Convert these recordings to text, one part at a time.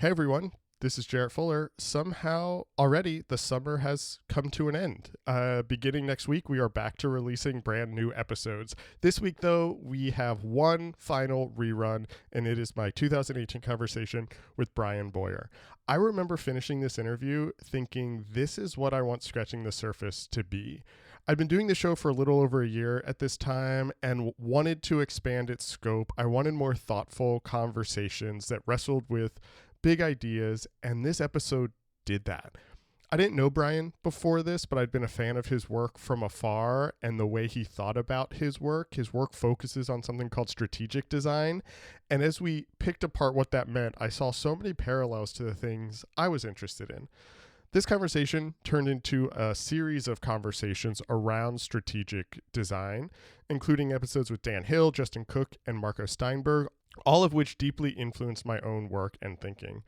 Hey everyone, this is Jarrett Fuller. Somehow already the summer has come to an end. Beginning next week, we are back to releasing brand new episodes. This week, though, we have one final rerun, and it is my 2018 conversation with Bryan Boyer. I remember finishing this interview thinking this is what I want Scratching the Surface to be. I'd been doing the show for a little over a year at this time and wanted to expand its scope. I wanted more thoughtful conversations that wrestled with big ideas, and this episode did that. I didn't know Bryan before this, but I'd been a fan of his work from afar and the way he thought about his work. His work focuses on something called strategic design, and as we picked apart what that meant, I saw so many parallels to the things I was interested in. This conversation turned into a series of conversations around strategic design, including episodes with Dan Hill, Justin Cook, and Marco Steinberg, all of which deeply influenced my own work and thinking.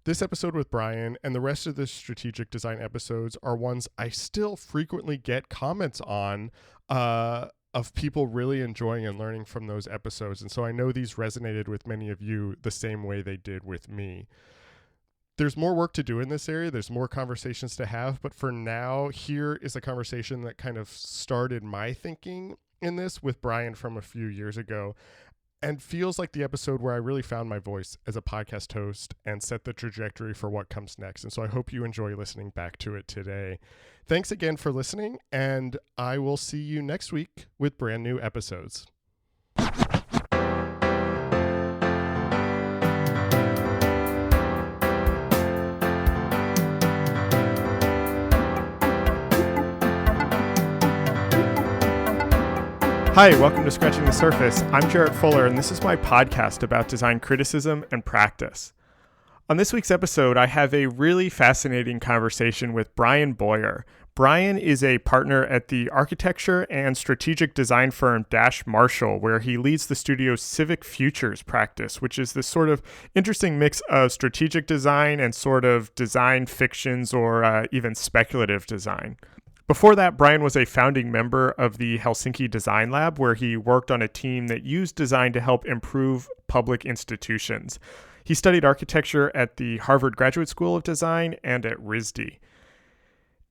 This episode with Bryan and the rest of the strategic design episodes are ones I still frequently get comments on of people really enjoying and learning from those episodes. And so I know these resonated with many of you the same way they did with me. There's more work to do in this area. There's more conversations to have. But for now, here is a conversation that kind of started my thinking in this with Bryan from a few years ago, and feels like the episode where I really found my voice as a podcast host and set the trajectory for what comes next. And so I hope you enjoy listening back to it today. Thanks again for listening, and I will see you next week with brand new episodes. Hi, welcome to Scratching the Surface. I'm Jarrett Fuller, and this is my podcast about design criticism and practice. On this week's episode, I have a really fascinating conversation with Bryan Boyer. Bryan is a partner at the architecture and strategic design firm Dash Marshall, where he leads the studio's Civic Futures practice, which is this sort of interesting mix of strategic design and sort of design fictions or even speculative design. Before that, Bryan was a founding member of the Helsinki Design Lab, where he worked on a team that used design to help improve public institutions. He studied architecture at the Harvard Graduate School of Design and at RISD.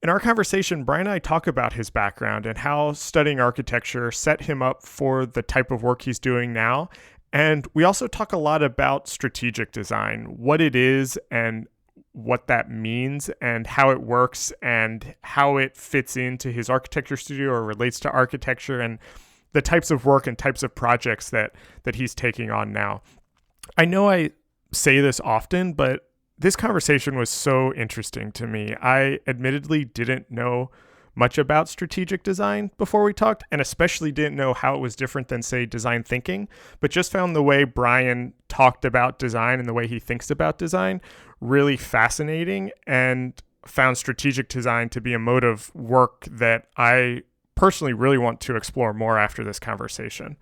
In our conversation, Bryan and I talk about his background and how studying architecture set him up for the type of work he's doing now. And we also talk a lot about strategic design, what it is and what that means and how it works and how it fits into his architecture studio or relates to architecture and the types of work and types of projects that he's taking on now. I know I say this often, but this conversation was so interesting to me. I admittedly didn't know much about strategic design before we talked, and especially didn't know how it was different than, say, design thinking, but just found the way Bryan talked about design and the way he thinks about design really fascinating, and found strategic design to be a mode of work that I personally really want to explore more after this conversation.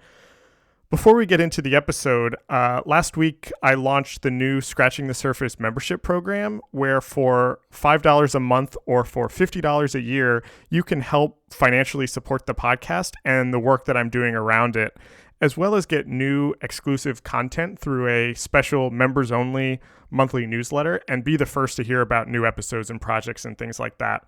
Before we get into the episode, last week I launched the new Scratching the Surface membership program, where for $5 a month or for $50 a year, you can help financially support the podcast and the work that I'm doing around it, as well as get new exclusive content through a special members-only monthly newsletter and be the first to hear about new episodes and projects and things like that.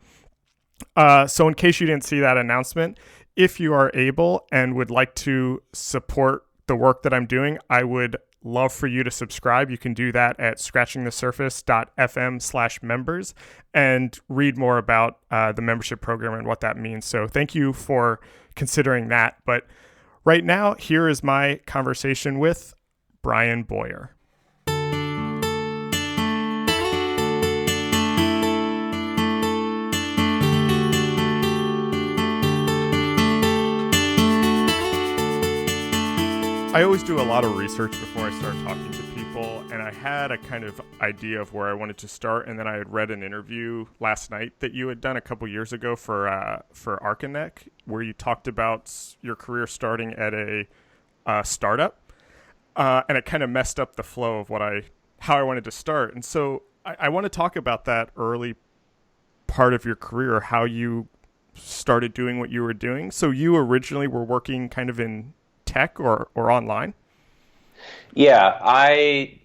So in case you didn't see that announcement, if you are able and would like to support the work that I'm doing, I would love for you to subscribe. You can do that at scratchingthesurface.fm/members and read more about the membership program and what that means. So thank you for considering that. But right now, here is my conversation with Bryan Boyer. I always do a lot of research before I start talking to people, and I had a kind of idea of where I wanted to start, and then I had read an interview last night that you had done a couple years ago for Archineck, where you talked about your career starting at a startup, and it kind of messed up the flow of how I wanted to start. And so I want to talk about that early part of your career, how you started doing what you were doing. So you originally were working kind of in tech or online? Yeah, I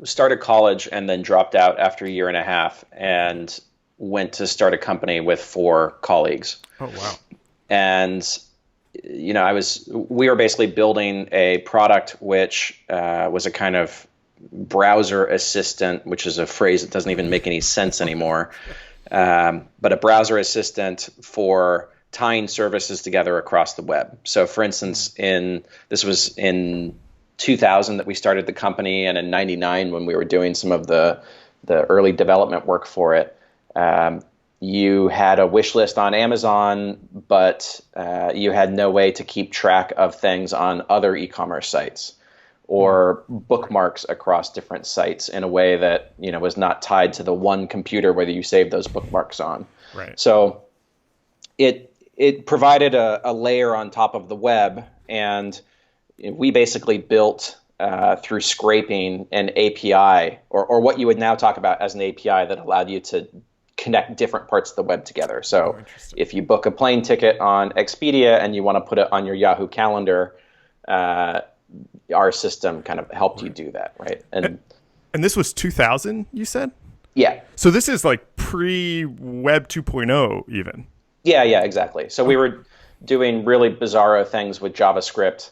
started college and then dropped out after a year and a half and went to start a company with four colleagues. Oh, wow. And we were basically building a product which was a kind of browser assistant, which is a phrase that doesn't even make any sense anymore. But a browser assistant for tying services together across the web. So, for instance, this was in 2000 that we started the company, and in '99 when we were doing some of the early development work for it. You had a wish list on Amazon, but you had no way to keep track of things on other e-commerce sites or bookmarks across different sites in a way that was not tied to the one computer where you save those bookmarks on. Right. So it provided a layer on top of the web, and we basically built through scraping an API, or what you would now talk about as an API that allowed you to connect different parts of the web together. So if you book a plane ticket on Expedia and you want to put it on your Yahoo Calendar, our system kind of helped you do that, right? And this was 2000, you said? Yeah. So this is like pre-Web 2.0 even. Yeah, exactly. So we were doing really bizarro things with JavaScript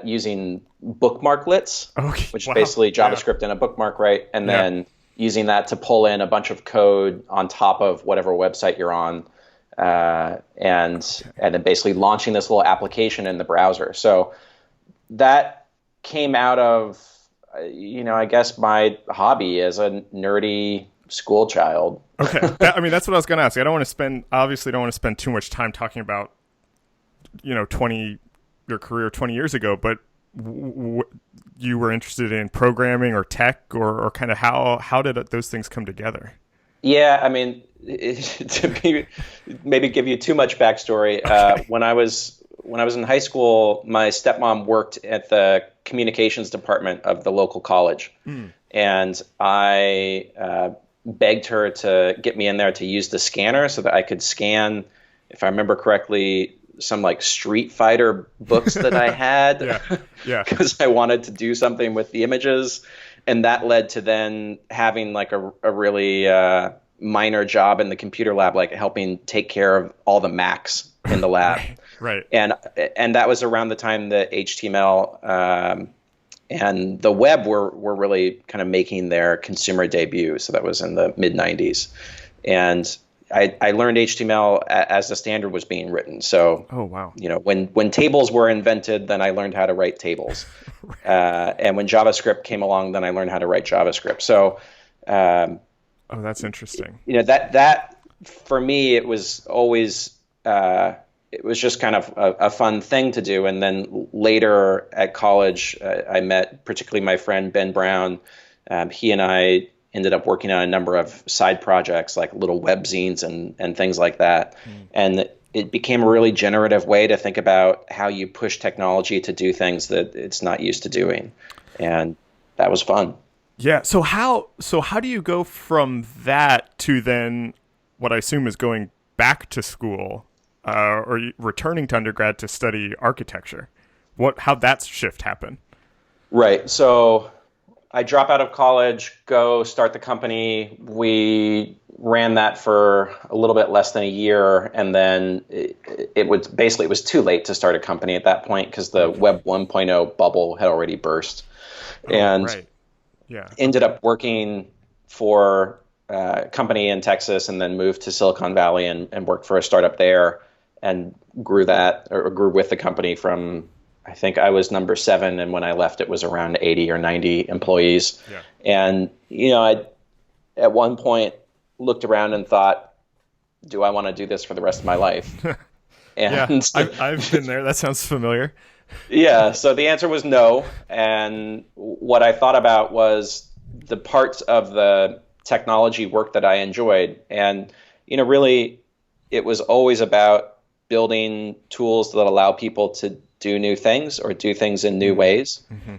using bookmarklets, which is basically JavaScript and a bookmark, right? And then using that to pull in a bunch of code on top of whatever website you're on, and then basically launching this little application in the browser. So that came out of, I guess my hobby as a nerdy school child. Okay. That's what I was going to ask. I obviously don't want to spend too much time talking about, your career 20 years ago, but you were interested in programming or tech, or kind of how did those things come together? Yeah, to maybe give you too much backstory. Okay. When I was in high school, my stepmom worked at the communications department of the local college, and I begged her to get me in there to use the scanner so that I could scan, if I remember correctly, some like Street Fighter books that I had, because I wanted to do something with the images, and that led to then having like a really minor job in the computer lab, like helping take care of all the Macs in the lab. Right. And that was around the time that HTML and the web were really kind of making their consumer debut. So that was in the mid '90s, and I learned HTML as the standard was being written. So, oh wow, when tables were invented, then I learned how to write tables, and when JavaScript came along, then I learned how to write JavaScript. So, oh, that's interesting. That for me, it was always it was just kind of a fun thing to do. And then later at college, I met particularly my friend Ben Brown. He and I ended up working on a number of side projects like little webzines and things like that. And it became a really generative way to think about how you push technology to do things that it's not used to doing. And that was fun. Yeah. So how do you go from that to then what I assume is going back to school or returning to undergrad to study architecture? How'd that shift happen? Right. So I drop out of college, go start the company. We ran that for a little bit less than a year, and then it was too late to start a company at that point because the Web 1.0 bubble had already burst, and ended up working for a company in Texas, and then moved to Silicon Valley and worked for a startup there, and grew with the company from, I think I was number 7, and when I left, it was around 80 or 90 employees. Yeah. And I at one point looked around and thought, "Do I want to do this for the rest of my life?" And I've been there. That sounds familiar. Yeah. So the answer was no. And what I thought about was the parts of the technology work that I enjoyed, and really, it was always about building tools that allow people to do new things or do things in new ways. Mm-hmm.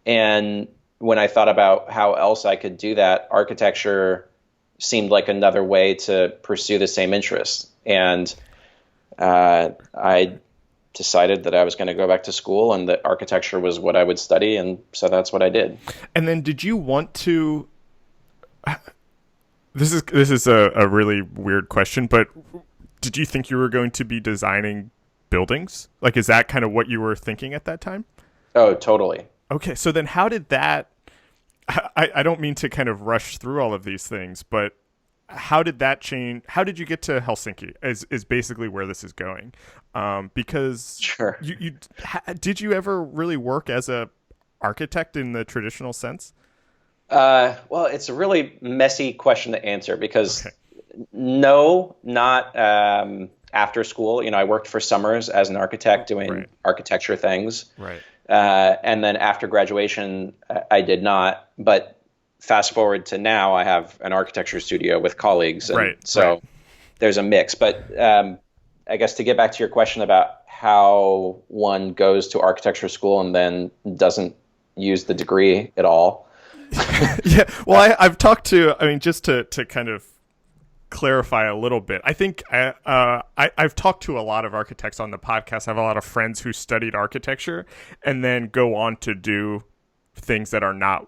And when I thought about how else I could do that, architecture seemed like another way to pursue the same interests. And I decided that I was going to go back to school and that architecture was what I would study. And so that's what I did. And then did you want to, this is a really weird question, but did you think you were going to be designing buildings? Like, is that kind of what you were thinking at that time? Oh, totally. Okay. So then how did that, I don't mean to kind of rush through all of these things, but how did that change? How did you get to Helsinki is basically where this is going. Because Sure. Did you ever really work as a architect in the traditional sense? Well, it's a really messy question to answer because no, not after school. I worked for summers as an architect doing architecture things. Right. And then after graduation, I did not. But fast forward to now, I have an architecture studio with colleagues. And so there's a mix. But I guess to get back to your question about how one goes to architecture school and then doesn't use the degree at all. Yeah. Well, I've talked to, just to kind of clarify a little bit. I think I've talked to a lot of architects on the podcast. I have a lot of friends who studied architecture and then go on to do things that are not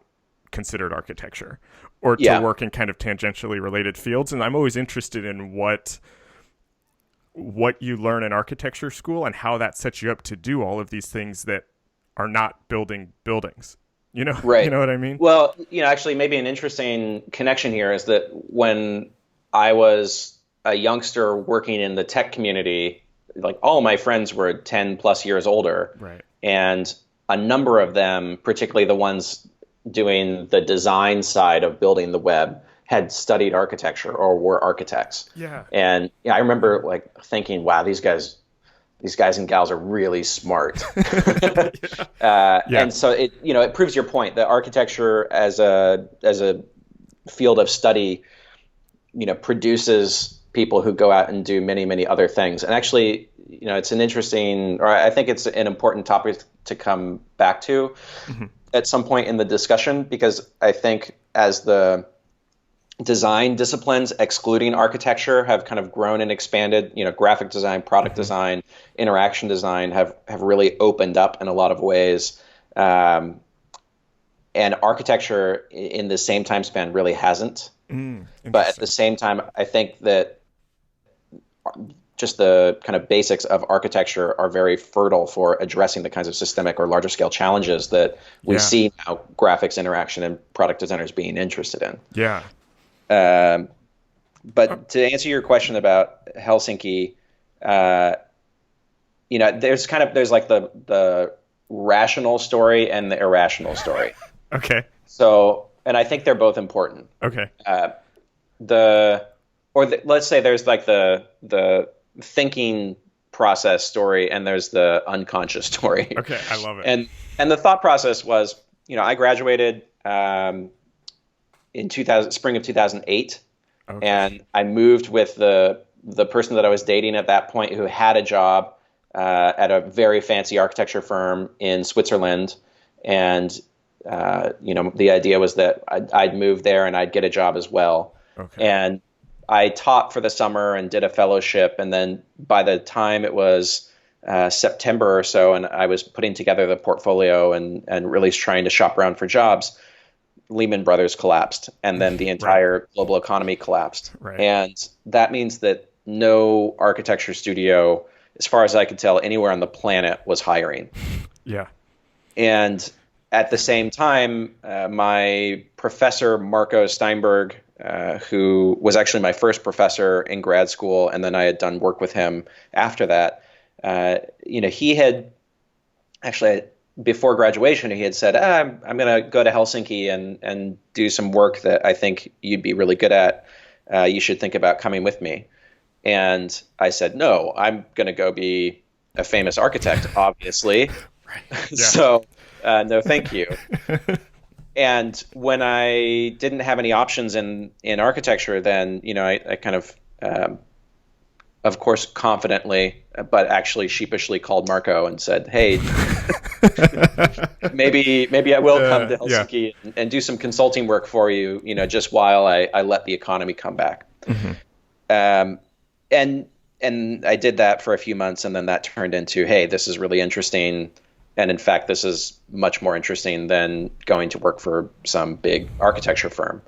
considered architecture or to work in kind of tangentially related fields. And I'm always interested in what you learn in architecture school and how that sets you up to do all of these things that are not building buildings. Right. You know what I mean? Well, actually maybe an interesting connection here is that when I was a youngster working in the tech community, like all my friends were 10 plus years older. Right. And a number of them, particularly the ones doing the design side of building the web, had studied architecture or were architects. Yeah. And I remember like thinking, wow, these guys and gals are really smart. And so it proves your point that architecture as a field of study, produces people who go out and do many, many other things. And actually, it's an interesting, or I think it's an important topic to come back to at some point in the discussion, because I think as the design disciplines excluding architecture have kind of grown and expanded, graphic design, product design, interaction design have really opened up in a lot of ways. And architecture in the same time span really hasn't. But at the same time, I think that just the kind of basics of architecture are very fertile for addressing the kinds of systemic or larger scale challenges that we see now graphics, interaction, and product designers being interested in. Yeah. But to answer your question about Helsinki, there's like the rational story and the irrational story. Okay. So, and I think they're both important. Okay. Let's say there's like the thinking process story and there's the unconscious story. Okay, I love it. And the thought process was, I graduated in spring of 2008, and I moved with the person that I was dating at that point, who had a job at a very fancy architecture firm in Switzerland, and the idea was that I'd move there and I'd get a job as well. Okay. And I taught for the summer and did a fellowship, and then by the time it was September or so, and I was putting together the portfolio and really trying to shop around for jobs, Lehman Brothers collapsed, and then the entire global economy collapsed. Right. And that means that no architecture studio, as far as I could tell, anywhere on the planet was hiring. Yeah. And at the same time, my professor, Marco Steinberg, who was actually my first professor in grad school, and then I had done work with him after that, he had actually, before graduation, he had said, I'm going to go to Helsinki and do some work that I think you'd be really good at. You should think about coming with me. And I said, no, I'm going to go be a famous architect, obviously. So no, thank you. And when I didn't have any options in architecture, then, I kind of course, confidently, but actually sheepishly called Marco and said, hey, maybe I will come to Helsinki and do some consulting work for you, just while I let the economy come back. Mm-hmm. And and I did that for a few months, and then that turned into, hey, this is really interesting. And in fact, this is much more interesting than going to work for some big architecture firm.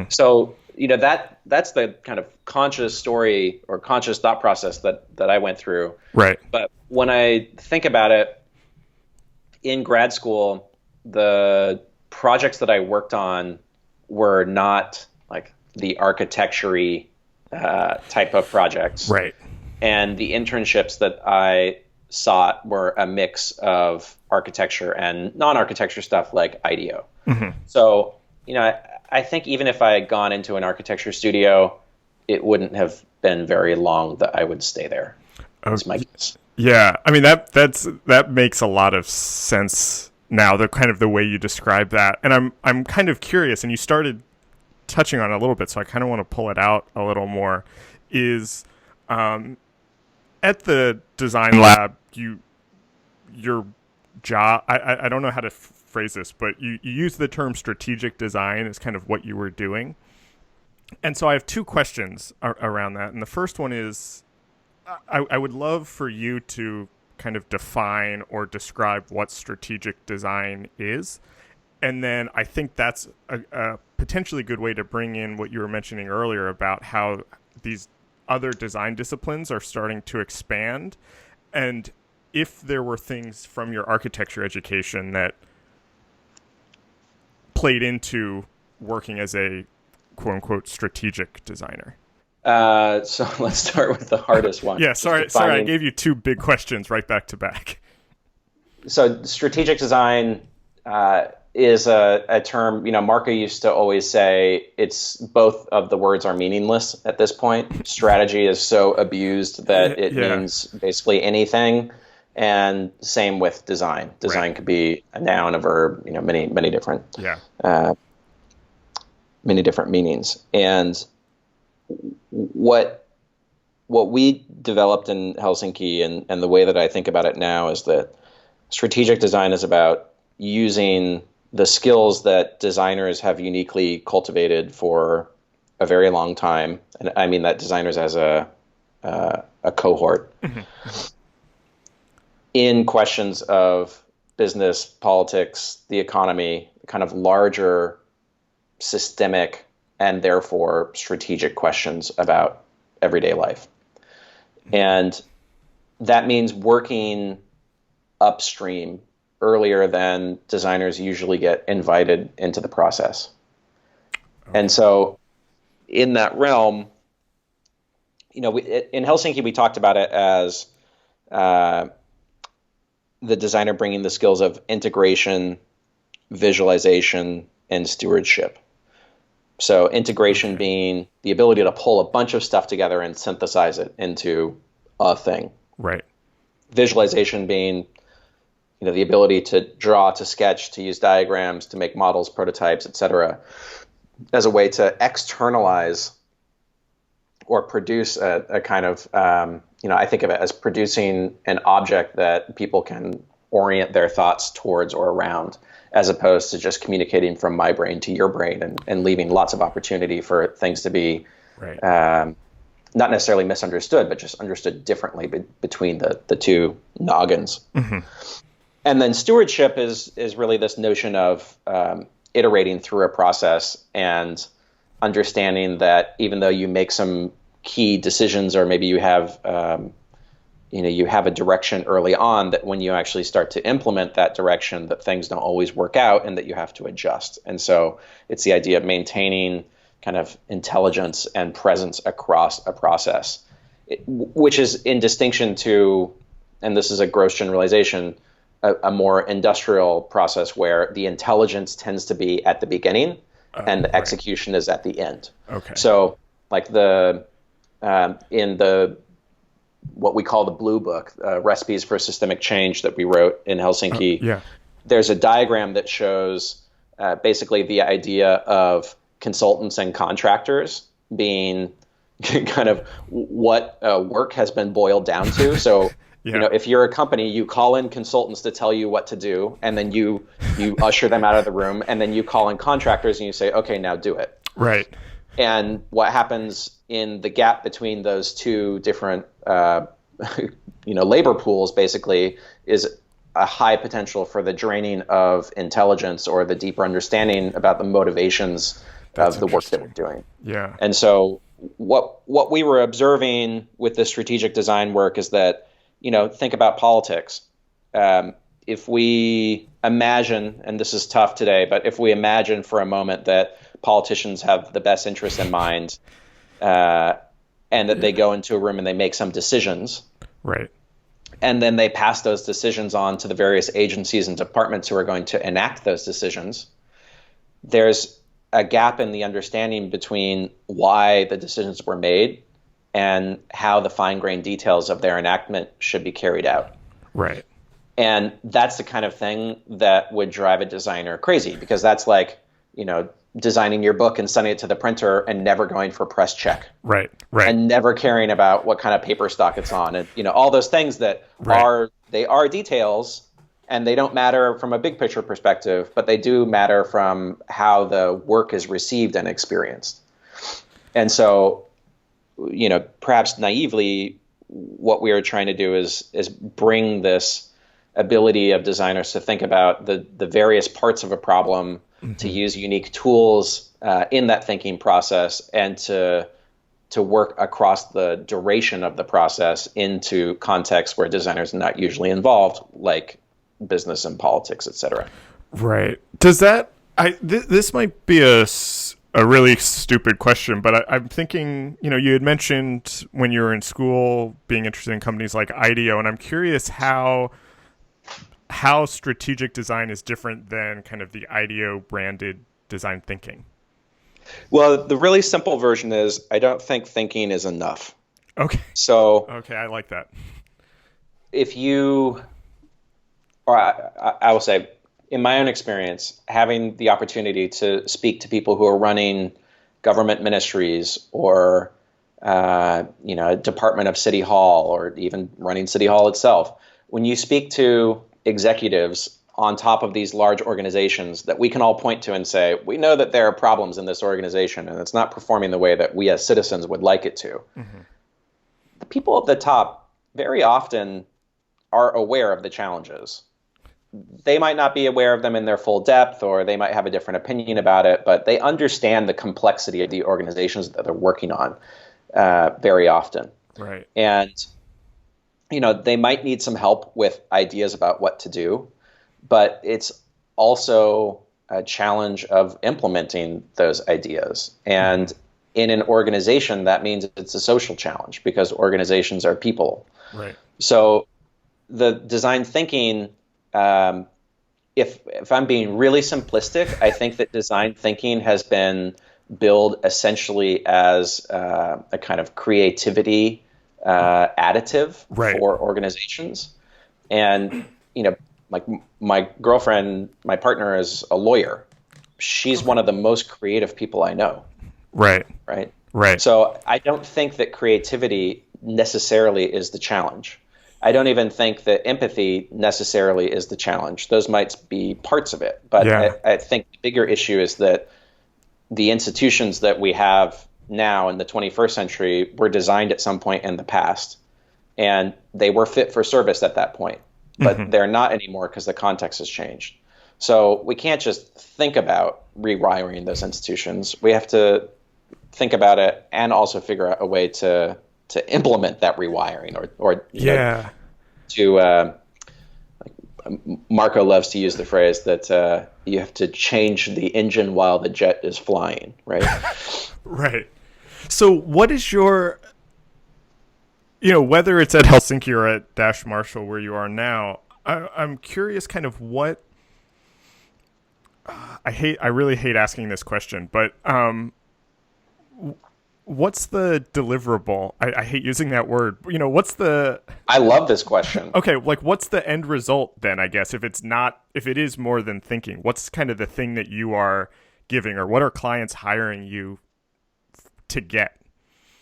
So, that's the kind of conscious story or conscious thought process that I went through. Right. But when I think about it, in grad school, the projects that I worked on were not like the architecture-y type of projects. Right. And the internships that I sought were a mix of architecture and non-architecture stuff like IDEO. So, I think even if I had gone into an architecture studio, it wouldn't have been very long that I would stay there. That's my guess. Yeah, I mean that makes a lot of sense now. The kind of the way you describe that, and I'm kind of curious. And you started touching on it a little bit, so I kind of want to pull it out a little more. Is at the design lab, your job, I don't know how to phrase this, but you use the term strategic design as kind of what you were doing. And so I have two questions around that. And the first one is, I would love for you to kind of define or describe what strategic design is. And then I think that's a potentially good way to bring in what you were mentioning earlier about how these other design disciplines are starting to expand. And if there were things from your architecture education that played into working as a quote unquote strategic designer. So let's start with the hardest one. Yeah, sorry, I gave you two big questions right back to back. So strategic design is a term, Marco used to always say it's both of the words are meaningless at this point. Strategy is so abused that it means basically anything. And same with design. Design could be a noun, a verb, many different many different meanings. And what we developed in Helsinki and the way that I think about it now is that strategic design is about using the skills that designers have uniquely cultivated for a very long time. And I mean that designers as a cohort in questions of business, politics, the economy, kind of larger systemic and therefore strategic questions about everyday life. And that means working upstream earlier than designers usually get invited into the process. And so in that realm, in Helsinki, we talked about it as the designer bringing the skills of integration, visualization, and stewardship. So integration being the ability to pull a bunch of stuff together and synthesize it into a thing. Right. Visualization being, the ability to draw, to sketch, to use diagrams, to make models, prototypes, etc., as a way to externalize or produce a kind of, I think of it as producing an object that people can orient their thoughts towards or around, as opposed to just communicating from my brain to your brain and leaving lots of opportunity for things to be not necessarily misunderstood, but just understood differently between the two noggins. And then stewardship is really this notion of iterating through a process and understanding that even though you make some key decisions, or maybe you have you have a direction early on, that when you actually start to implement that direction, that things don't always work out and that you have to adjust. And so it's the idea of maintaining kind of intelligence and presence across a process, which is in distinction to, and this is a gross generalization, a more industrial process where the intelligence tends to be at the beginning and the execution is at the end. Okay. So like in the what we call the Blue Book, Recipes for Systemic Change that we wrote in Helsinki, there's a diagram that shows basically the idea of consultants and contractors being kind of what work has been boiled down to. So, if you're a company, you call in consultants to tell you what to do, and then you usher them out of the room, and then you call in contractors and you say, okay, now do it. Right. And what happens in the gap between those two different labor pools basically is a high potential for the draining of intelligence or the deeper understanding about the motivations of the work that we're doing. Yeah. And so what we were observing with the strategic design work is that, think about politics. If we imagine, and this is tough today, but if we imagine for a moment that politicians have the best interests in mind, and that they go into a room and they make some decisions, right, and then they pass those decisions on to the various agencies and departments who are going to enact those decisions, there's a gap in the understanding between why the decisions were made and how the fine-grained details of their enactment should be carried out. Right. And that's the kind of thing that would drive a designer crazy, because that's like, designing your book and sending it to the printer and never going for press check. Right. And never caring about what kind of paper stock it's on. And, all those things that are details, and they don't matter from a big picture perspective, but they do matter from how the work is received and experienced. And so, perhaps naively, what we are trying to do is bring this ability of designers to think about the various parts of a problem, to use unique tools in that thinking process, and to work across the duration of the process into contexts where designers are not usually involved, like business and politics, et cetera. Right. Does that, this might be a really stupid question, but I'm thinking, you had mentioned when you were in school being interested in companies like IDEO, and I'm curious how strategic design is different than kind of the IDEO branded design thinking. Well, the really simple version is I don't think thinking is enough. Okay. So okay, I like that. If you, or I will say, in my own experience, having the opportunity to speak to people who are running government ministries or a department of City Hall, or even running City Hall itself, when you speak to executives on top of these large organizations that we can all point to and say, we know that there are problems in this organization and it's not performing the way that we as citizens would like it to. Mm-hmm. The people at the top very often are aware of the challenges. They might not be aware of them in their full depth, or they might have a different opinion about it, but they understand the complexity of the organizations that they're working on very often. Right. And they might need some help with ideas about what to do, but it's also a challenge of implementing those ideas. And in an organization, that means it's a social challenge, because organizations are people. Right. So the design thinking, if I'm being really simplistic, I think that design thinking has been billed essentially as a kind of creativity additive for organizations. And, like my girlfriend, my partner, is a lawyer. She's one of the most creative people I know. Right. So I don't think that creativity necessarily is the challenge. I don't even think that empathy necessarily is the challenge. Those might be parts of it. But I think the bigger issue is that the institutions that we have now in the 21st century were designed at some point in the past, and they were fit for service at that point, but they're not anymore because the context has changed. So we can't just think about rewiring those institutions. We have to think about it and also figure out a way to implement that rewiring, or Marco loves to use the phrase that you have to change the engine while the jet is flying, right? Right. So what is your, whether it's at Helsinki or at Dash Marshall where you are now, I'm curious kind of what, I really hate asking this question, but what's the deliverable? I hate using that word. I love this question. Okay, like what's the end result then, I guess, if it is more than thinking? What's kind of the thing that you are giving, or what are clients hiring you to get?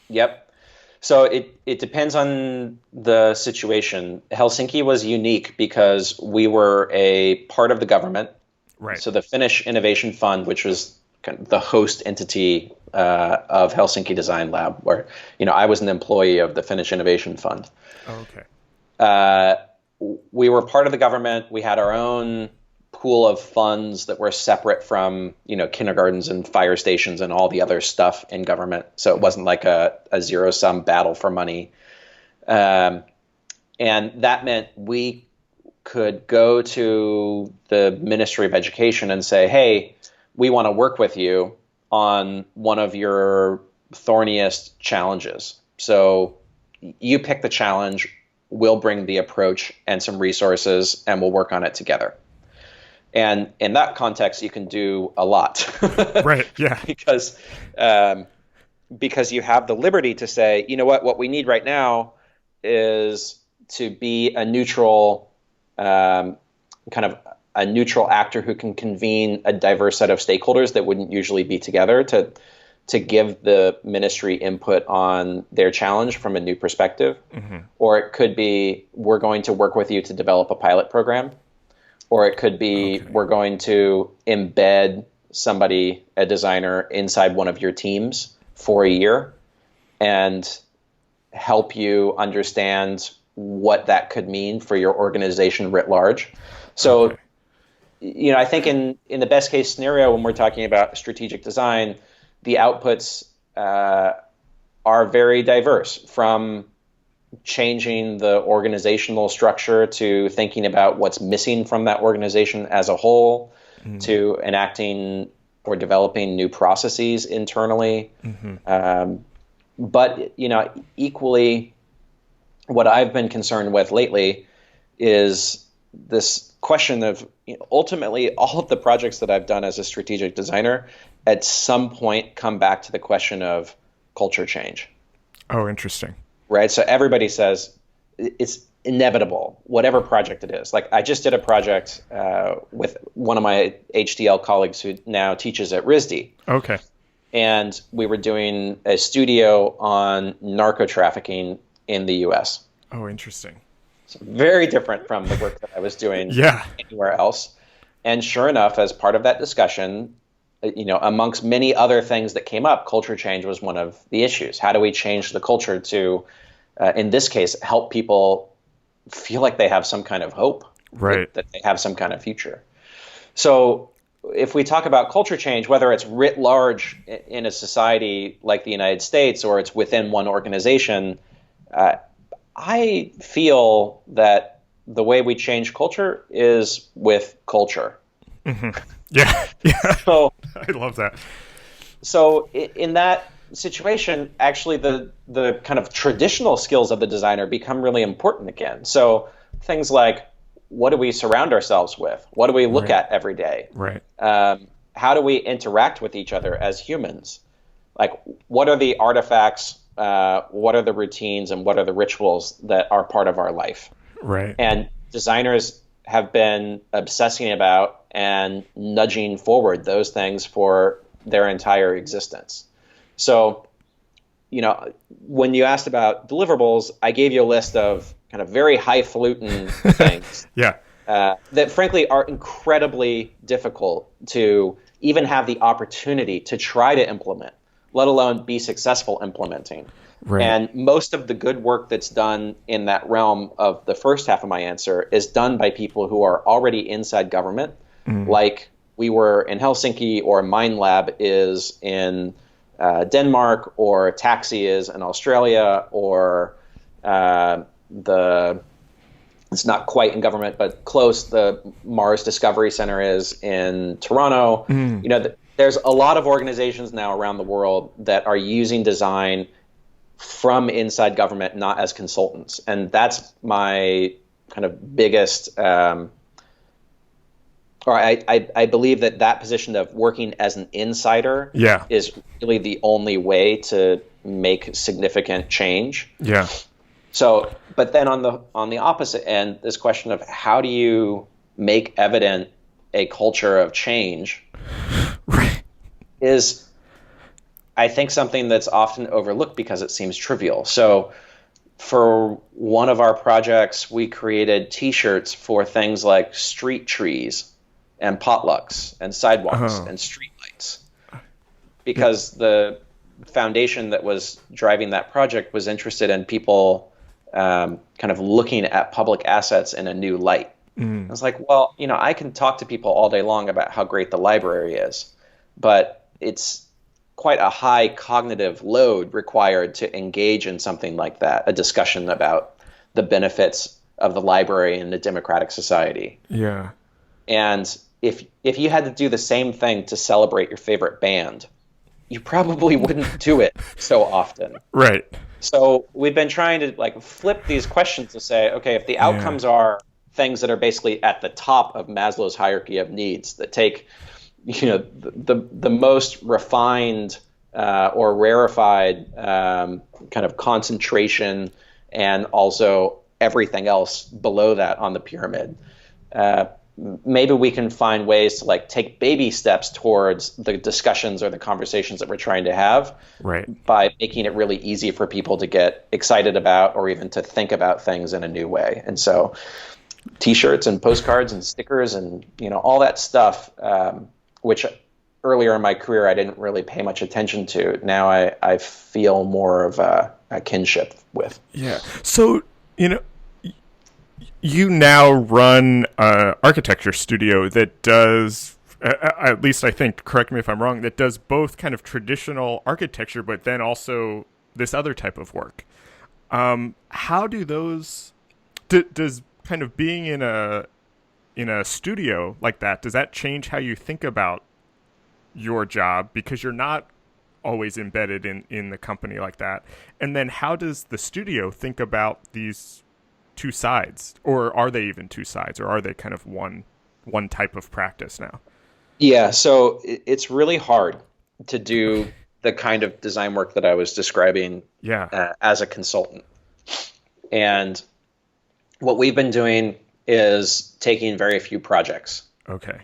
Yep. So it depends on the situation. Helsinki was unique because we were a part of the government. Right. So the Finnish Innovation Fund, which was kind of the host entity of Helsinki Design Lab, where I was an employee of the Finnish Innovation Fund. Oh, okay. We were part of the government. We had our own pool of funds that were separate from kindergartens and fire stations and all the other stuff in government. So it wasn't like a zero-sum battle for money. And that meant we could go to the Ministry of Education and say, hey, we want to work with you on one of your thorniest challenges. So you pick the challenge, we'll bring the approach and some resources, and we'll work on it together. And in that context, you can do a lot. Right, yeah. Because you have the liberty to say, what we need right now is to be a neutral, kind of a neutral actor who can convene a diverse set of stakeholders that wouldn't usually be together to give the ministry input on their challenge from a new perspective. Mm-hmm. Or it could be, we're going to work with you to develop a pilot program. Or it could be, we're going to embed somebody, a designer, inside one of your teams for a year and help you understand what that could mean for your organization writ large. So, I think in the best case scenario, when we're talking about strategic design, the outputs are very diverse, from changing the organizational structure to thinking about what's missing from that organization as a whole, to enacting or developing new processes internally. Mm-hmm. But equally, what I've been concerned with lately is this question of ultimately all of the projects that I've done as a strategic designer at some point come back to the question of culture change. Oh, interesting. Right. So everybody says it's inevitable, whatever project it is. Like I just did a project with one of my HDL colleagues who now teaches at RISD. Okay. And we were doing a studio on narco trafficking in the U.S. Oh, interesting. So very different from the work that I was doing anywhere else. And sure enough, as part of that discussion, amongst many other things that came up, culture change was one of the issues. How do we change the culture to, in this case, help people feel like they have some kind of hope, right? That they have some kind of future. So if we talk about culture change, whether it's writ large in a society like the United States or it's within one organization, I feel that the way we change culture is with culture. Mm-hmm. Yeah. So I love that. So in that situation, actually the kind of traditional skills of the designer become really important again. So things like, what do we surround ourselves with? What do we look at every day? Right. How do we interact with each other as humans? Like, what are the artifacts? What are the routines and what are the rituals that are part of our life? Right. And designers have been obsessing about and nudging forward those things for their entire existence. So, when you asked about deliverables, I gave you a list of kind of very highfalutin things that frankly are incredibly difficult to even have the opportunity to try to implement, let alone be successful implementing. Right. And most of the good work that's done in that realm of the first half of my answer is done by people who are already inside government, like we were in Helsinki, or Mind Lab is in Denmark, or Taxi is in Australia, or it's not quite in government, but close, the Mars Discovery Center is in Toronto. There's a lot of organizations now around the world that are using design from inside government, not as consultants. And that's my kind of biggest, I believe that position of working as an insider is really the only way to make significant change. Yeah. So, but then on the opposite end, this question of how do you make evident a culture of change is, I think, something that's often overlooked because it seems trivial. So for one of our projects, we created T-shirts for things like street trees and potlucks and sidewalks and streetlights. because the foundation that was driving that project was interested in people kind of looking at public assets in a new light. I was like, well, I can talk to people all day long about how great the library is, but it's quite a high cognitive load required to engage in something like that, a discussion about the benefits of the library in a democratic society. Yeah. And if you had to do the same thing to celebrate your favorite band, you probably wouldn't do it so often. Right. So we've been trying to flip these questions to say, okay, if the outcomes are things that are basically at the top of Maslow's hierarchy of needs, that take the most refined or rarefied kind of concentration, and also everything else below that on the pyramid, maybe we can find ways to take baby steps towards the discussions or the conversations that we're trying to have, right, by making it really easy for people to get excited about or even to think about things in a new way. And so T-shirts and postcards and stickers and all that stuff, which earlier in my career I didn't really pay much attention to, now I feel more of a kinship with. Yeah. So you now run an architecture studio that does, at least I think, correct me if I'm wrong, that does both kind of traditional architecture, but then also this other type of work. How do those, does kind of being in a studio like that, does that change how you think about your job? Because you're not always embedded in the company like that. And then how does the studio think about these two sides, or are they even two sides, or are they kind of one type of practice now? Yeah, so it's really hard to do the kind of design work that I was describing as a consultant. And what we've been doing is taking very few projects. Okay.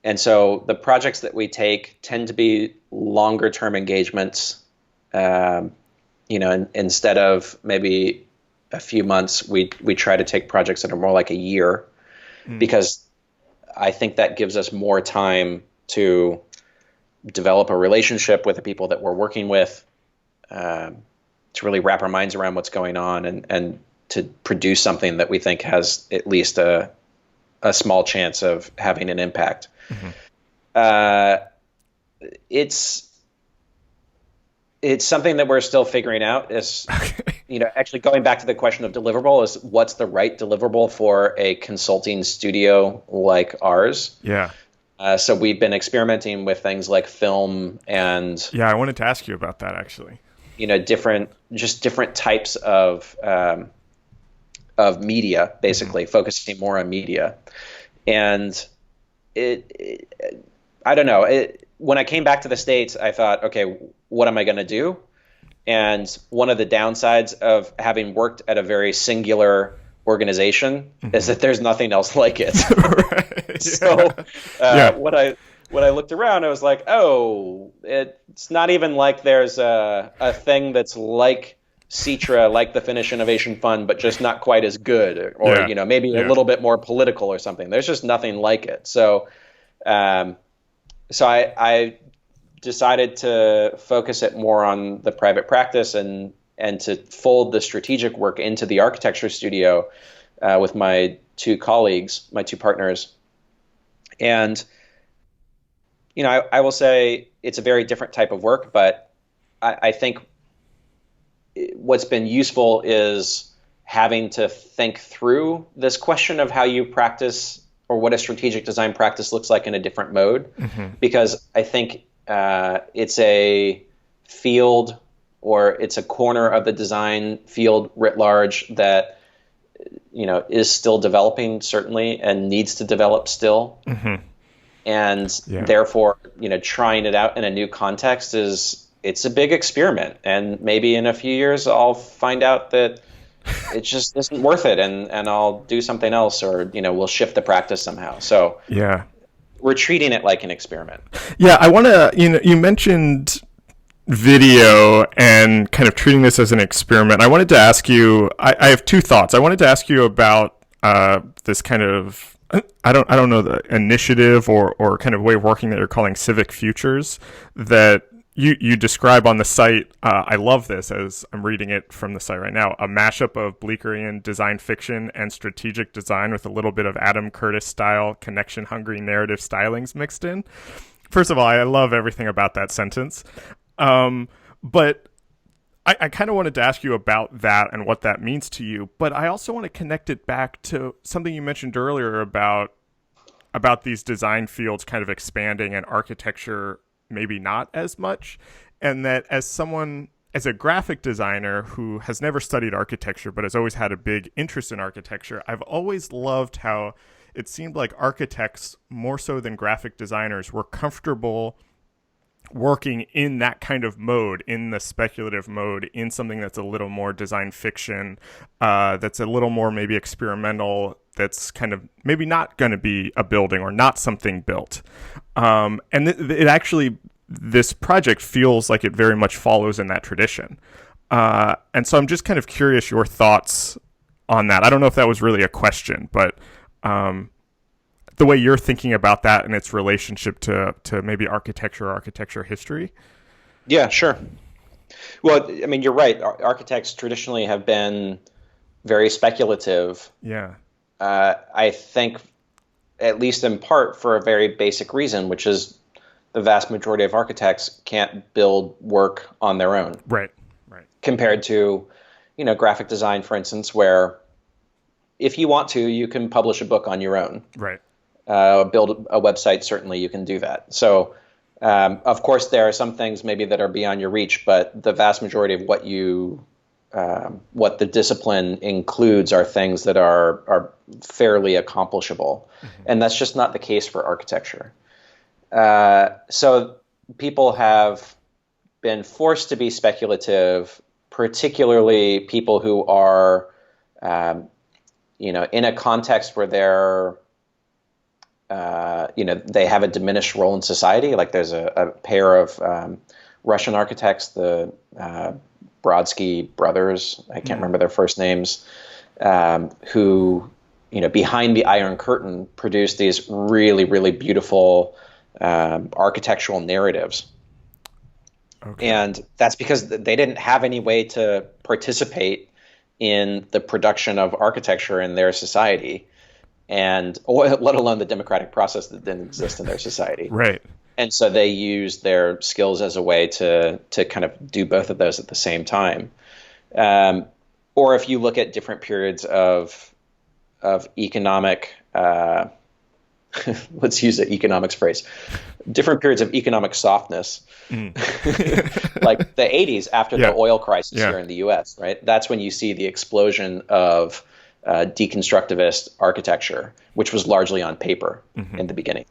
And so the projects that we take tend to be longer term engagements. Instead of maybe a few months, we try to take projects that are more like a year, because I think that gives us more time to develop a relationship with the people that we're working with, to really wrap our minds around what's going on, and to produce something that we think has at least a small chance of having an impact. It's something that we're still figuring out. Is actually going back to the question of deliverable, is what's the right deliverable for a consulting studio like ours? Yeah. So we've been experimenting with things like film and I wanted to ask you about that actually. Different types of media, basically focusing more on media. And I don't know. When I came back to the States, I thought, okay, what am I going to do? And one of the downsides of having worked at a very singular organization is that there's nothing else like it. Right. So when I looked around, I was like, oh, it's not even like there's a thing that's like Citra, like the Finnish Innovation Fund, but just not quite as good, or maybe a little bit more political or something. There's just nothing like it. So I decided to focus it more on the private practice and to fold the strategic work into the architecture studio with my two colleagues, my two partners. And I will say it's a very different type of work, but I think what's been useful is having to think through this question of how you practice, or what a strategic design practice looks like in a different mode, because I think it's a field, or it's a corner of the design field writ large that is still developing, certainly, and needs to develop still. And therefore, trying it out in a new context it's a big experiment, and maybe in a few years I'll find out that it just isn't worth it, and I'll do something else, or we'll shift the practice somehow. So we're treating it like an experiment. I want to, you mentioned video and kind of treating this as an experiment. I wanted to ask you, I have two thoughts. I wanted to ask you about this kind of, I don't know, the initiative or kind of way of working that you're calling Civic Futures, that you describe on the site, I love this as I'm reading it from the site right now, a mashup of Bleekerian design fiction and strategic design with a little bit of Adam Curtis style, connection hungry narrative stylings mixed in. First of all, I love everything about that sentence. But I kind of wanted to ask you about that and what that means to you. But I also want to connect it back to something you mentioned earlier about these design fields kind of expanding and architecture maybe not as much. And that as a graphic designer who has never studied architecture but has always had a big interest in architecture, I've always loved how it seemed like architects, more so than graphic designers, were comfortable working in that kind of mode, in the speculative mode, in something that's a little more design fiction, that's a little more maybe experimental, that's kind of maybe not going to be a building or not something built. And it actually, this project feels like it very much follows in that tradition. And so I'm just kind of curious your thoughts on that. I don't know if that was really a question, but the way you're thinking about that and its relationship to maybe architecture or architecture history. Yeah, sure. Well, I mean, you're right. Architects traditionally have been very speculative. Yeah. I think, at least in part, for a very basic reason, which is the vast majority of architects can't build work on their own. Right. Compared to, graphic design, for instance, where if you want to, you can publish a book on your own. Right. Build a website, certainly you can do that. So, of course, there are some things maybe that are beyond your reach, but the vast majority of what the discipline includes are things that are fairly accomplishable. Mm-hmm. And that's just not the case for architecture. So people have been forced to be speculative, particularly people who are, in a context where they're, they have a diminished role in society. Like there's a pair of Russian architects, the Brodsky brothers, I can't remember their first names, who, behind the Iron Curtain produced these really, really beautiful architectural narratives. Okay. And that's because they didn't have any way to participate in the production of architecture in their society, or let alone the democratic process that didn't exist in their society. Right. And so they used their skills as a way to kind of do both of those at the same time. Or if you look at different periods of economic, let's use the economics phrase, different periods of economic softness, like the 80s after the oil crisis here in the US, right? That's when you see the explosion of deconstructivist architecture, which was largely on paper in the beginning.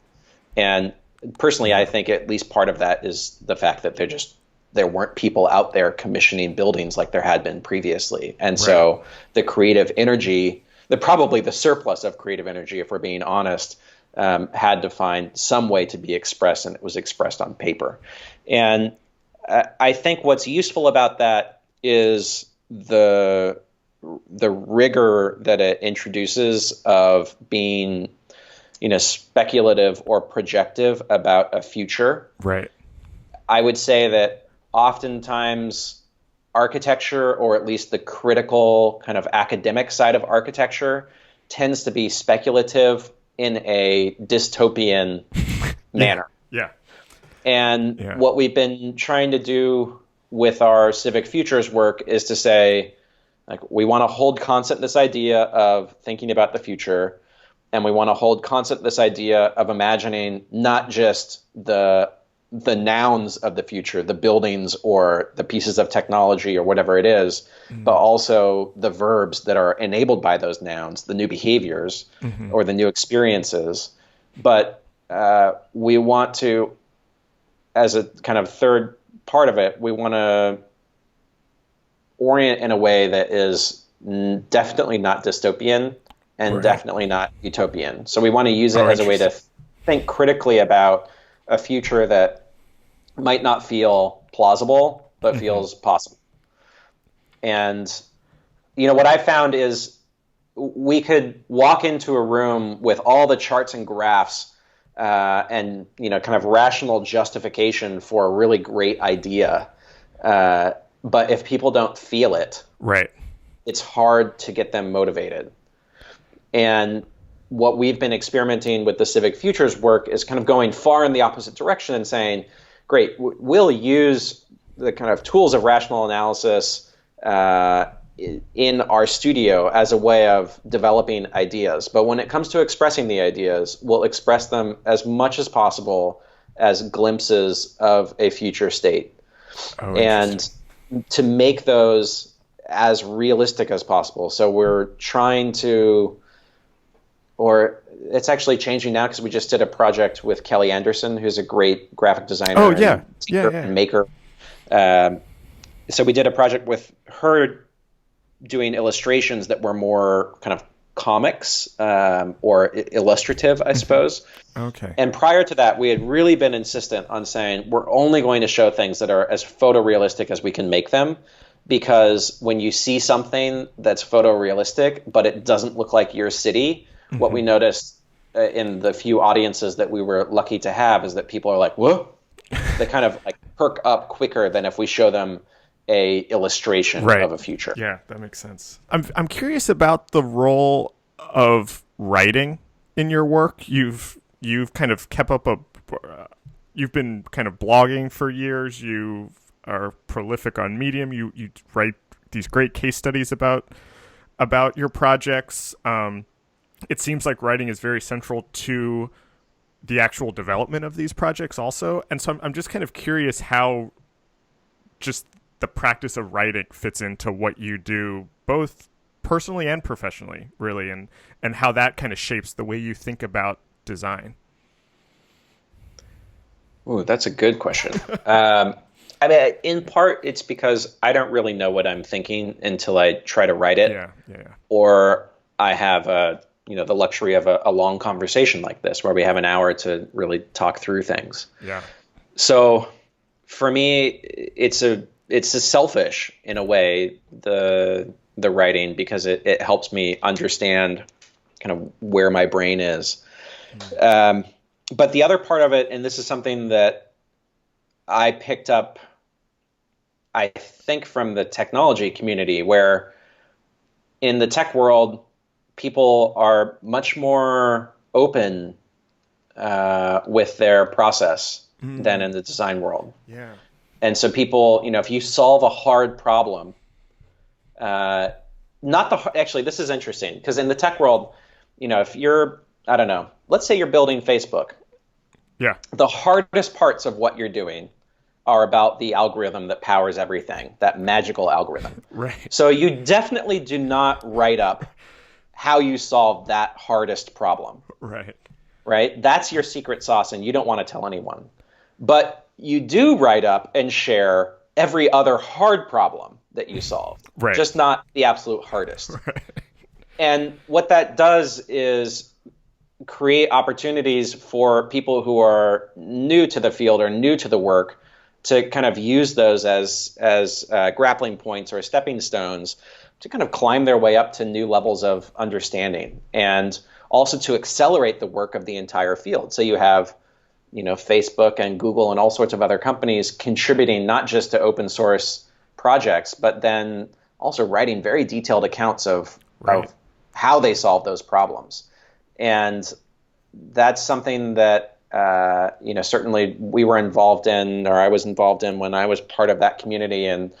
And personally, I think at least part of that is the fact that there weren't people out there commissioning buildings like there had been previously. And so the creative energy, probably the surplus of creative energy, if we're being honest, had to find some way to be expressed, and it was expressed on paper. And I think what's useful about that is the rigor that it introduces of being, speculative or projective about a future. Right. I would say that oftentimes architecture, or at least the critical kind of academic side of architecture, tends to be speculative in a dystopian manner. Yeah. And what we've been trying to do with our Civic Futures work is to say, like, we want to hold constant this idea of thinking about the future, and we want to hold constant this idea of imagining not just the nouns of the future, the buildings or the pieces of technology or whatever it is, but also the verbs that are enabled by those nouns, the new behaviors or the new experiences. But we want to, as a kind of third part of it, we want to orient in a way that is definitely not dystopian and definitely not utopian. So we want to use it as a way to think critically about a future that might not feel plausible, but feels possible. And, what I found is we could walk into a room with all the charts and graphs and kind of rational justification for a really great idea. But if people don't feel it, Right. it's hard to get them motivated. And what we've been experimenting with the Civic Futures work is kind of going far in the opposite direction and saying, great, we'll use the kind of tools of rational analysis in our studio as a way of developing ideas. But when it comes to expressing the ideas, we'll express them as much as possible as glimpses of a future state. Oh, and to make those as realistic as possible. So we're trying to, or it's actually changing now because we just did a project with Kelly Anderson, who's a great graphic designer and maker. So we did a project with her doing illustrations that were more kind of comics or illustrative, I suppose. Okay. And prior to that, we had really been insistent on saying we're only going to show things that are as photorealistic as we can make them, because when you see something that's photorealistic but it doesn't look like your city, what we noticed in the few audiences that we were lucky to have is that people are like, whoa, they kind of like perk up quicker than if we show them a illustration of a future. Yeah, that makes sense. I'm curious about the role of writing in your work. You've kind of kept up you've been kind of blogging for years. You are prolific on Medium. You write these great case studies about your projects. It seems like writing is very central to the actual development of these projects also. And so I'm just kind of curious how just the practice of writing fits into what you do, both personally and professionally, really, and how that kind of shapes the way you think about design. Ooh, that's a good question. I mean, in part, it's because I don't really know what I'm thinking until I try to write it. Yeah. Or I have the luxury of a long conversation like this, where we have an hour to really talk through things. Yeah. So for me, it's a selfish in a way, the writing, because it helps me understand kind of where my brain is. But the other part of it, and this is something that I picked up, I think, from the technology community, where in the tech world, people are much more open with their process than in the design world. Yeah. And so people, if you solve a hard problem, actually, this is interesting, because in the tech world, if you're, I don't know, let's say you're building Facebook. Yeah. The hardest parts of what you're doing are about the algorithm that powers everything, that magical algorithm. Right. So you definitely do not write up how you solve that hardest problem. Right? That's your secret sauce, and you don't want to tell anyone. But you do write up and share every other hard problem that you solve, just not the absolute hardest. And what that does is create opportunities for people who are new to the field or new to the work to kind of use those as grappling points or stepping stones to kind of climb their way up to new levels of understanding, and also to accelerate the work of the entire field. So you have Facebook and Google and all sorts of other companies contributing not just to open source projects, but then also writing very detailed accounts of how they solve those problems. And that's something that, certainly we were involved in, or I was involved in when I was part of that community. And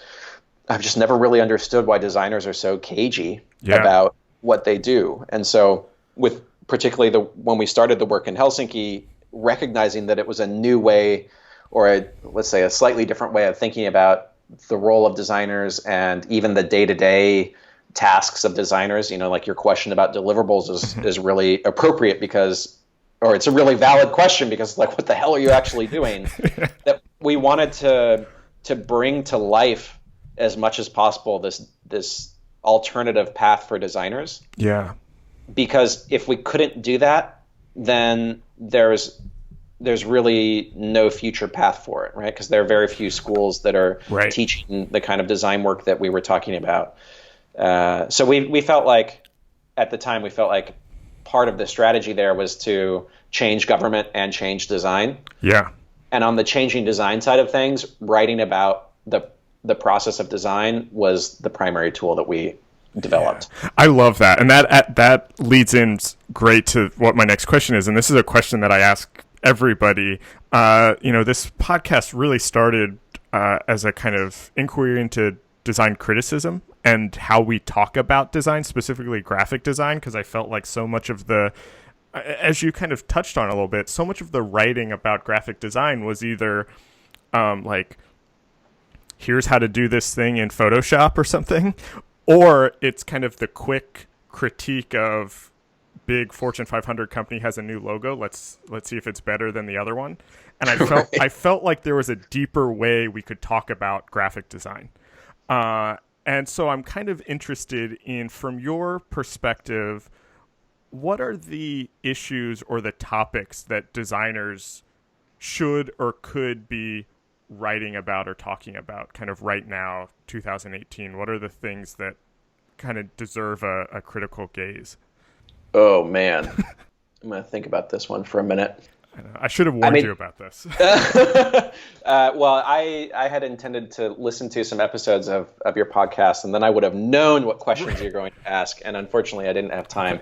I've just never really understood why designers are so cagey about what they do. And so with particularly when we started the work in Helsinki, recognizing that it was a new way, or let's say a slightly different way of thinking about the role of designers and even the day-to-day tasks of designers, like your question about deliverables is really appropriate, because, or it's a really valid question, because like, what the hell are you actually doing? That we wanted to bring to life as much as possible this alternative path for designers. Yeah. Because if we couldn't do that, then there's really no future path for it, right? Because there are very few schools that are teaching the kind of design work that we were talking about. So we felt like, at the time, part of the strategy there was to change government and change design. Yeah. And on the changing design side of things, writing about the process of design was the primary tool that we developed. Yeah. I love that. And that leads in great to what my next question is. And this is a question that I ask everybody. This podcast really started as a kind of inquiry into design criticism and how we talk about design, specifically graphic design, because I felt like so much of the, as you kind of touched on a little bit, so much of the writing about graphic design was either like, here's how to do this thing in Photoshop or something, or it's kind of the quick critique of big Fortune 500 company has a new logo. Let's see if it's better than the other one. And I felt like there was a deeper way we could talk about graphic design. And so I'm kind of interested in, from your perspective, what are the issues or the topics that designers should or could be writing about or talking about kind of right now, 2018? What are the things that kind of deserve a critical gaze? Oh, man. I'm going to think about this one for a minute. I should have warned you about this. Well, I had intended to listen to some episodes of your podcast, and then I would have known what questions you're going to ask. And unfortunately, I didn't have time.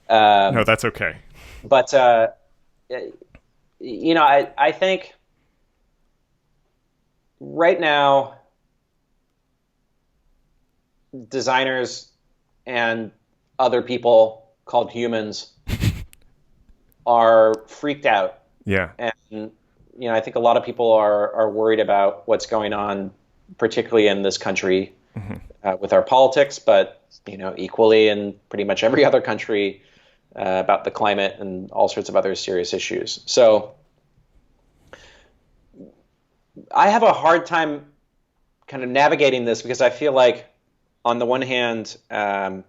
No, that's okay. But, I think right now, designers and other people called humans are freaked out. Yeah. And, I think a lot of people are worried about what's going on, particularly in this country, with our politics, but, equally in pretty much every other country, about the climate and all sorts of other serious issues. So I have a hard time kind of navigating this because I feel like, on the one hand, I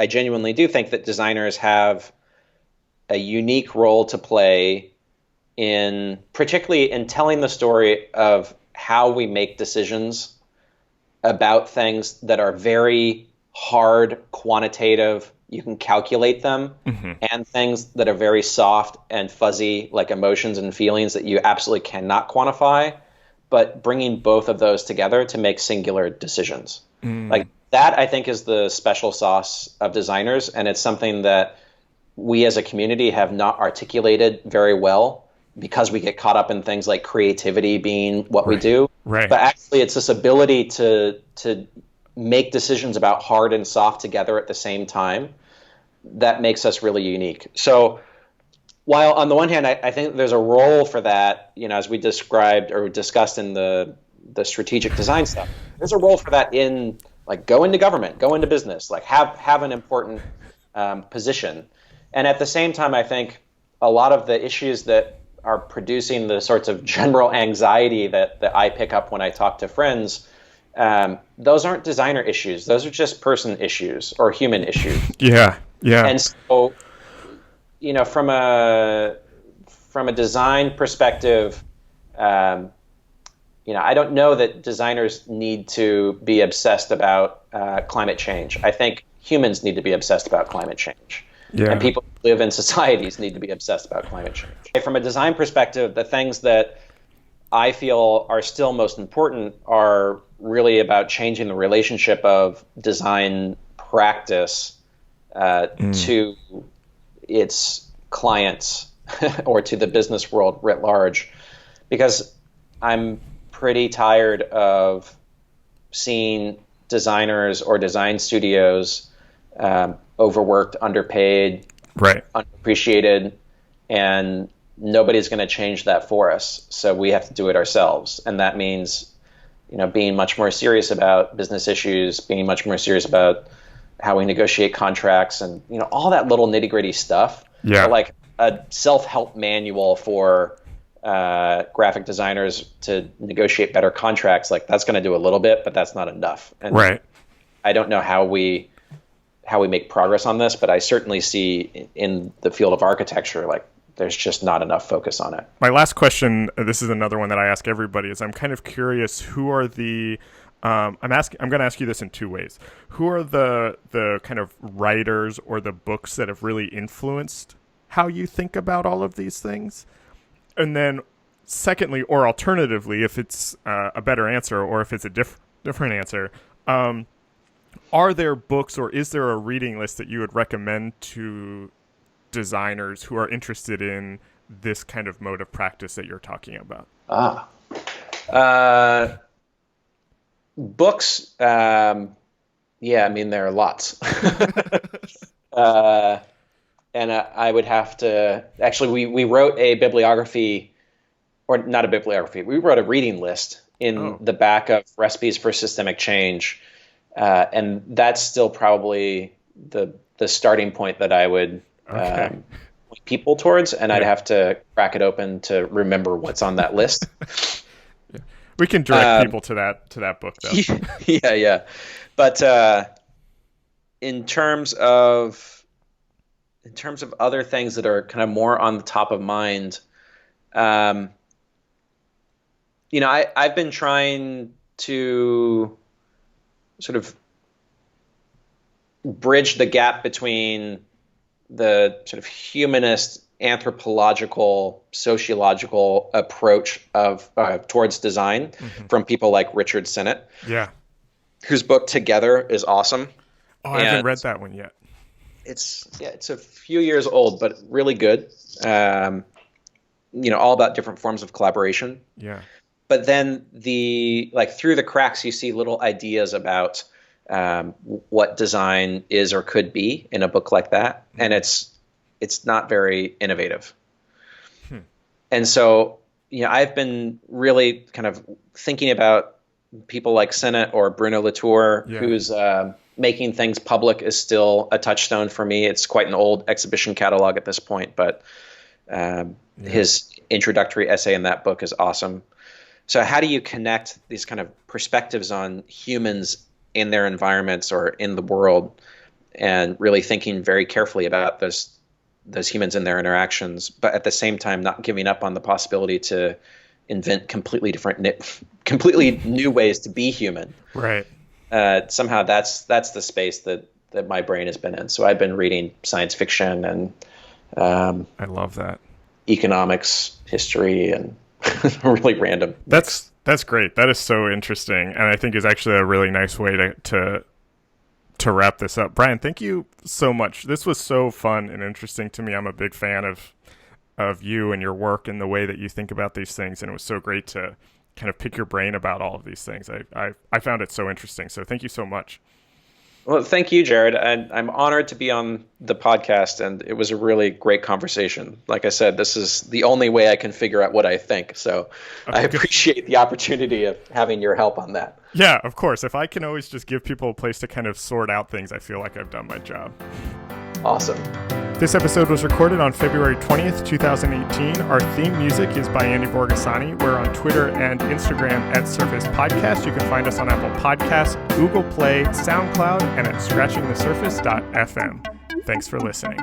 genuinely do think that designers have a unique role to play particularly in telling the story of how we make decisions about things that are very hard, quantitative, you can calculate them, and things that are very soft and fuzzy, like emotions and feelings that you absolutely cannot quantify, but bringing both of those together to make singular decisions. Like that, I think, is the special sauce of designers, and it's something that we as a community have not articulated very well because we get caught up in things like creativity being what we do. Right. But actually, it's this ability to make decisions about hard and soft together at the same time that makes us really unique. So while on the one hand, I think there's a role for that, as we described or discussed in the strategic design stuff, there's a role for that in like go into government, go into business, like have an important position. And at the same time, I think a lot of the issues that are producing the sorts of general anxiety that I pick up when I talk to friends, those aren't designer issues. Those are just person issues or human issues. Yeah. And so, from a design perspective, I don't know that designers need to be obsessed about climate change. I think humans need to be obsessed about climate change. Yeah. And people who live in societies need to be obsessed about climate change. From a design perspective, the things that I feel are still most important are really about changing the relationship of design practice to its clients or to the business world writ large. Because I'm pretty tired of seeing designers or design studios overworked, underpaid, unappreciated, and nobody's going to change that for us. So we have to do it ourselves. And that means, being much more serious about business issues, being much more serious about how we negotiate contracts and, all that little nitty gritty stuff. Yeah. But like a self-help manual for graphic designers to negotiate better contracts, like that's going to do a little bit, but that's not enough. And I don't know how we make progress on this, but I certainly see in the field of architecture, like there's just not enough focus on it. My last question, this is another one that I ask everybody, is I'm kind of curious, who are the I'm going to ask you this in two ways. Who are the kind of writers or the books that have really influenced how you think about all of these things? And then secondly, or alternatively, if it's a better answer or if it's a different answer, are there books or is there a reading list that you would recommend to designers who are interested in this kind of mode of practice that you're talking about? Books, yeah, I mean, there are lots. And I would have to, actually, we wrote a bibliography, or not a bibliography, we wrote a reading list in the back of Recipes for Systemic Change. And that's still probably the starting point that I would point people towards, and I'd have to crack it open to remember what's on that list. We can direct people to that book, though. Yeah. But in terms of other things that are kind of more on the top of mind, I've been trying to sort of bridge the gap between the sort of humanist, anthropological, sociological approach of towards design from people like Richard Sennett, whose book Together is awesome. Oh, I haven't read that one yet. It's a few years old, but really good. All about different forms of collaboration. Yeah. But then through the cracks, you see little ideas about what design is or could be in a book like that, and it's not very innovative. And so, I've been really kind of thinking about people like Sennett or Bruno Latour, who's making things public is still a touchstone for me. It's quite an old exhibition catalog at this point, but his introductory essay in that book is awesome. So how do you connect these kind of perspectives on humans in their environments or in the world, and really thinking very carefully about those humans and their interactions, but at the same time not giving up on the possibility to invent completely new ways to be human. Right. Somehow that's the space that my brain has been in. So I've been reading science fiction and I love that. Economics, history, and really random. That's great. That is so interesting, and I think is actually a really nice way to wrap this up. Bryan, thank you so much. This was so fun and interesting to me. I'm a big fan of you and your work and the way that you think about these things, and it was so great to kind of pick your brain about all of these things. I found it so interesting. So thank you so much. Well, thank you, Jared. I'm honored to be on the podcast, and it was a really great conversation. Like I said, this is the only way I can figure out what I think. So I appreciate the opportunity of having your help on that. Yeah, of course. If I can always just give people a place to kind of sort out things, I feel like I've done my job. Awesome. This episode was recorded on February 20th, 2018. Our theme music is by Andy Borgasani. We're on Twitter and Instagram at Surface Podcast. You can find us on Apple Podcasts, Google Play, SoundCloud, and at scratchingthesurface.fm. Thanks for listening.